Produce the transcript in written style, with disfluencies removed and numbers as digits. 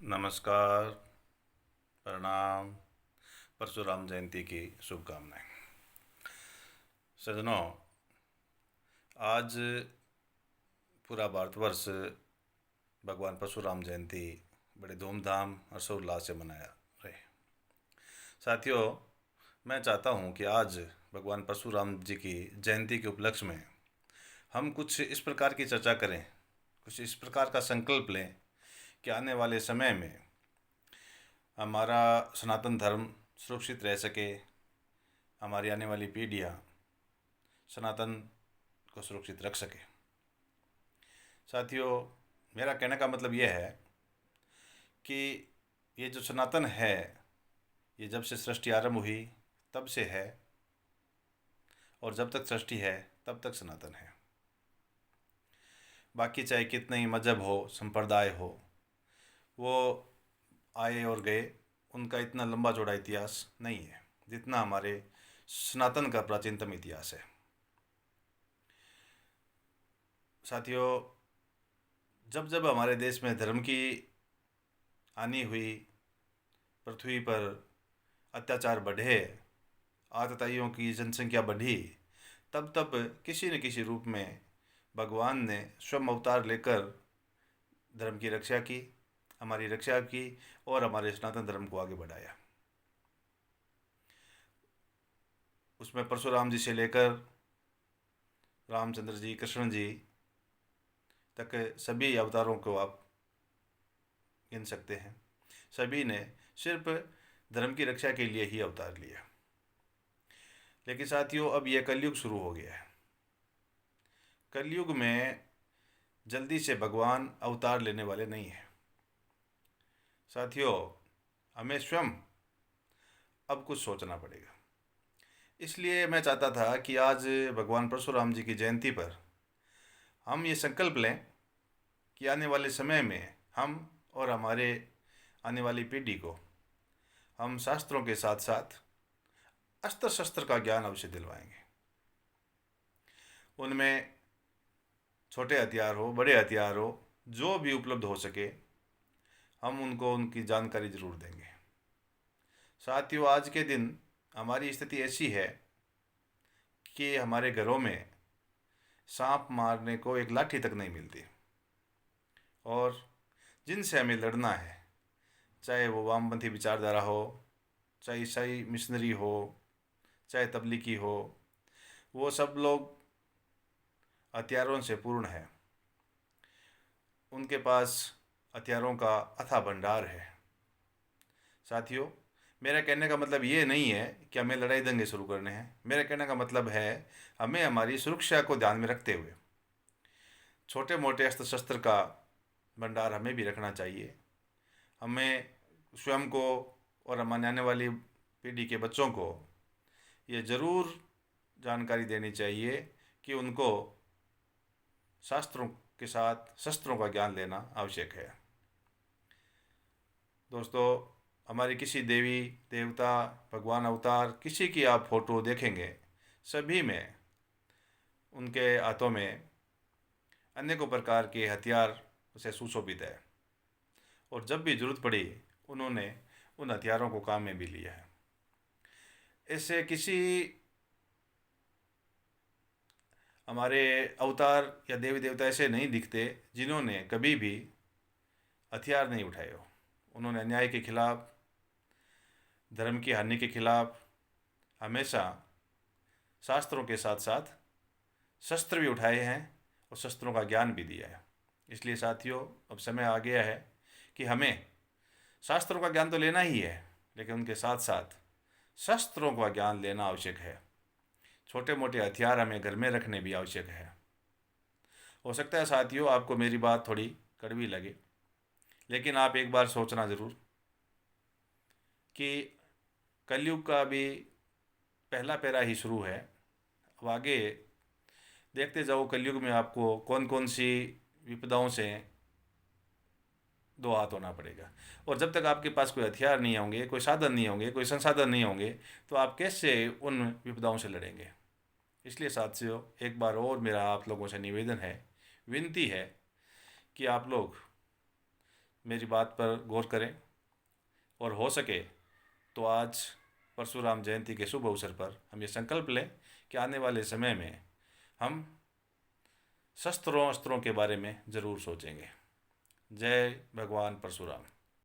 नमस्कार, प्रणाम, परशुराम जयंती की शुभकामनाएं। सज्जनों, आज पूरा भारतवर्ष भगवान परशुराम जयंती बड़े धूमधाम हर्षोल्लास से मनाया रहे। साथियों, मैं चाहता हूं कि आज भगवान परशुराम जी की जयंती के उपलक्ष्य में हम कुछ इस प्रकार की चर्चा करें, कुछ इस प्रकार का संकल्प लें कि आने वाले समय में हमारा सनातन धर्म सुरक्षित रह सके, हमारी आने वाली पीढ़ियाँ सनातन को सुरक्षित रख सके। साथियों, मेरा कहने का मतलब यह है कि ये जो सनातन है, ये जब से सृष्टि आरंभ हुई तब से है, और जब तक सृष्टि है तब तक सनातन है। बाकी चाहे कितने ही मजहब हो, संप्रदाय हो, वो आए और गए, उनका इतना लंबा चौड़ा इतिहास नहीं है जितना हमारे सनातन का प्राचीनतम इतिहास है। साथियों, जब जब हमारे देश में धर्म की हानि हुई, पृथ्वी पर अत्याचार बढ़े, आतताइयों की जनसंख्या बढ़ी, तब तब किसी न किसी रूप में भगवान ने स्वयं अवतार लेकर धर्म की रक्षा की, हमारी रक्षा की और हमारे सनातन धर्म को आगे बढ़ाया। उसमें परशुराम जी से लेकर रामचंद्र जी, कृष्ण जी तक सभी अवतारों को आप गिन सकते हैं। सभी ने सिर्फ धर्म की रक्षा के लिए ही अवतार लिया। लेकिन साथियों, अब यह कलयुग शुरू हो गया है। कलयुग में जल्दी से भगवान अवतार लेने वाले नहीं हैं। साथियों, हमें स्वयं अब कुछ सोचना पड़ेगा। इसलिए मैं चाहता था कि आज भगवान परशुराम जी की जयंती पर हम ये संकल्प लें कि आने वाले समय में हम और हमारे आने वाली पीढ़ी को हम शास्त्रों के साथ साथ अस्त्र शस्त्र का ज्ञान अवश्य दिलवाएंगे। उनमें छोटे हथियार हो, बड़े हथियार हो, जो भी उपलब्ध हो सके, हम उनको उनकी जानकारी ज़रूर देंगे। साथियों, आज के दिन हमारी स्थिति ऐसी है कि हमारे घरों में सांप मारने को एक लाठी तक नहीं मिलती, और जिनसे हमें लड़ना है, चाहे वो वामपंथी विचारधारा हो, चाहे ईसाई मिशनरी हो, चाहे तबलीगी हो, वो सब लोग हथियारों से पूर्ण है। उनके पास हथियारों का अथाह भंडार है। साथियों, मेरा कहने का मतलब ये नहीं है कि हमें लड़ाई दंगे शुरू करने हैं। मेरा कहने का मतलब है हमें हमारी सुरक्षा को ध्यान में रखते हुए छोटे मोटे अस्त्र शस्त्र का भंडार हमें भी रखना चाहिए। हमें स्वयं को और हमारे आने वाली पीढ़ी के बच्चों को ये ज़रूर जानकारी देनी चाहिए कि उनको शास्त्रों के साथ शस्त्रों का ज्ञान लेना आवश्यक है। दोस्तों, हमारी किसी देवी देवता, भगवान अवतार, किसी की आप फोटो देखेंगे, सभी में उनके हाथों में अनेकों प्रकार के हथियार से सुशोभित है, और जब भी जरूरत पड़ी उन्होंने उन हथियारों को काम में भी लिया है। ऐसे किसी हमारे अवतार या देवी देवता ऐसे नहीं दिखते जिन्होंने कभी भी हथियार नहीं उठाए हो। उन्होंने अन्याय के खिलाफ, धर्म की हानि के खिलाफ हमेशा शास्त्रों के साथ साथ शस्त्र भी उठाए हैं और शस्त्रों का ज्ञान भी दिया है। इसलिए साथियों, अब समय आ गया है कि हमें शास्त्रों का ज्ञान तो लेना ही है, लेकिन उनके साथ साथ शस्त्रों का ज्ञान लेना आवश्यक है। छोटे मोटे हथियार हमें घर में रखने भी आवश्यक है। हो सकता है साथियों, आपको मेरी बात थोड़ी कड़वी लगे, लेकिन आप एक बार सोचना ज़रूर कि कलयुग का भी पहला पैरा ही शुरू है। अब आगे देखते जाओ कलयुग में आपको कौन कौन सी विपदाओं से दो हाथ होना पड़ेगा। और जब तक आपके पास कोई हथियार नहीं होंगे, कोई साधन नहीं होंगे, कोई संसाधन नहीं होंगे, तो आप कैसे उन विपदाओं से लड़ेंगे। इसलिए साथियों, एक बार और मेरा आप लोगों से निवेदन है, विनती है कि आप लोग मेरी बात पर गौर करें और हो सके तो आज परशुराम जयंती के शुभ अवसर पर हम ये संकल्प लें कि आने वाले समय में हम शस्त्रों अस्त्रों के बारे में ज़रूर सोचेंगे। जय भगवान परशुराम।